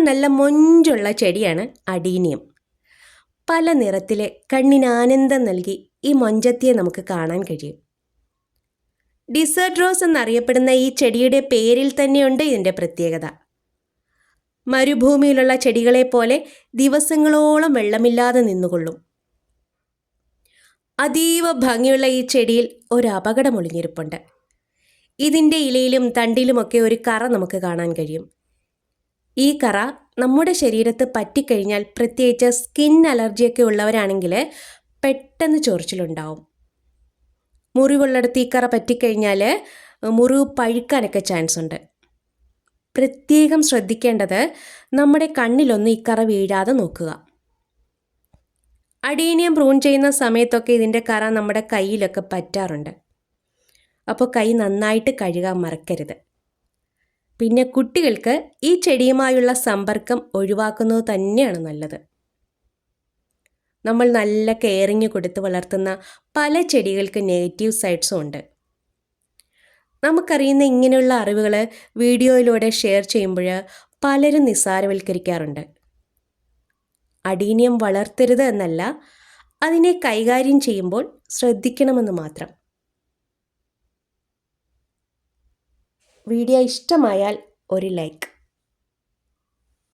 നല്ല മൊഞ്ചുള്ള ചെടിയാണ് അഡീനിയം. പല നിറത്തിലെ കണ്ണിന് ആനന്ദം നൽകി ഈ മൊഞ്ചത്തിയെ നമുക്ക് കാണാൻ കഴിയും. ഡിസേർട്ട് റോസ് എന്നറിയപ്പെടുന്ന ഈ ചെടിയുടെ പേരിൽ തന്നെയുണ്ട് ഇതിൻ്റെ പ്രത്യേകത. മരുഭൂമിയിലുള്ള ചെടികളെപ്പോലെ ദിവസങ്ങളോളം വെള്ളമില്ലാതെ നിന്നുകൊള്ളും. അതീവ ഭംഗിയുള്ള ഈ ചെടിയിൽ ഒരു അപകടം ഒളിഞ്ഞിരിപ്പുണ്ട്. ഇതിൻ്റെ ഇലയിലും തണ്ടിലുമൊക്കെ ഒരു കറ നമുക്ക് കാണാൻ കഴിയും. ഈ കറ നമ്മുടെ ശരീരത്ത് പറ്റിക്കഴിഞ്ഞാൽ, പ്രത്യേകിച്ച് സ്കിൻ അലർജിയൊക്കെ ഉള്ളവരാണെങ്കിൽ പെട്ടെന്ന് ചൊറിച്ചിലുണ്ടാവും. മുറിവുള്ളിടത്ത് ഈ കറ പറ്റിക്കഴിഞ്ഞാൽ മുറിവ് പഴുക്കാനൊക്കെ ചാൻസ് ഉണ്ട്. പ്രത്യേകം ശ്രദ്ധിക്കേണ്ടത് നമ്മുടെ കണ്ണിലൊന്നും ഈ കറ വീഴാതെ നോക്കുക. അഡീനിയം പ്രൂൺ ചെയ്യുന്ന സമയത്തൊക്കെ ഇതിൻ്റെ കറ നമ്മുടെ കയ്യിലൊക്കെ പറ്റാറുണ്ട്. അപ്പോൾ കൈ നന്നായിട്ട് കഴുകാൻ മറക്കരുത്. പിന്നെ കുട്ടികൾക്ക് ഈ ചെടിയുമായുള്ള സമ്പർക്കം ഒഴിവാക്കുന്നത് തന്നെയാണ് നല്ലത്. നമ്മൾ നല്ല കെയറിങ് കൊടുത്ത് വളർത്തുന്ന പല ചെടികൾക്ക് നെഗറ്റീവ് സൈഡ്സും ഉണ്ട്. നമുക്കറിയുന്ന ഇങ്ങനെയുള്ള അറിവുകൾ വീഡിയോയിലൂടെ ഷെയർ ചെയ്യുമ്പോൾ പലരും നിസ്സാരവൽക്കരിക്കാറുണ്ട്. അഡീനിയം വളർത്തരുത് എന്നല്ല, അതിനെ കൈകാര്യം ചെയ്യുമ്പോൾ ശ്രദ്ധിക്കണമെന്ന് മാത്രം. വീഡിയോ ഇഷ്ടമായാൽ ഒരു ലൈക്ക്.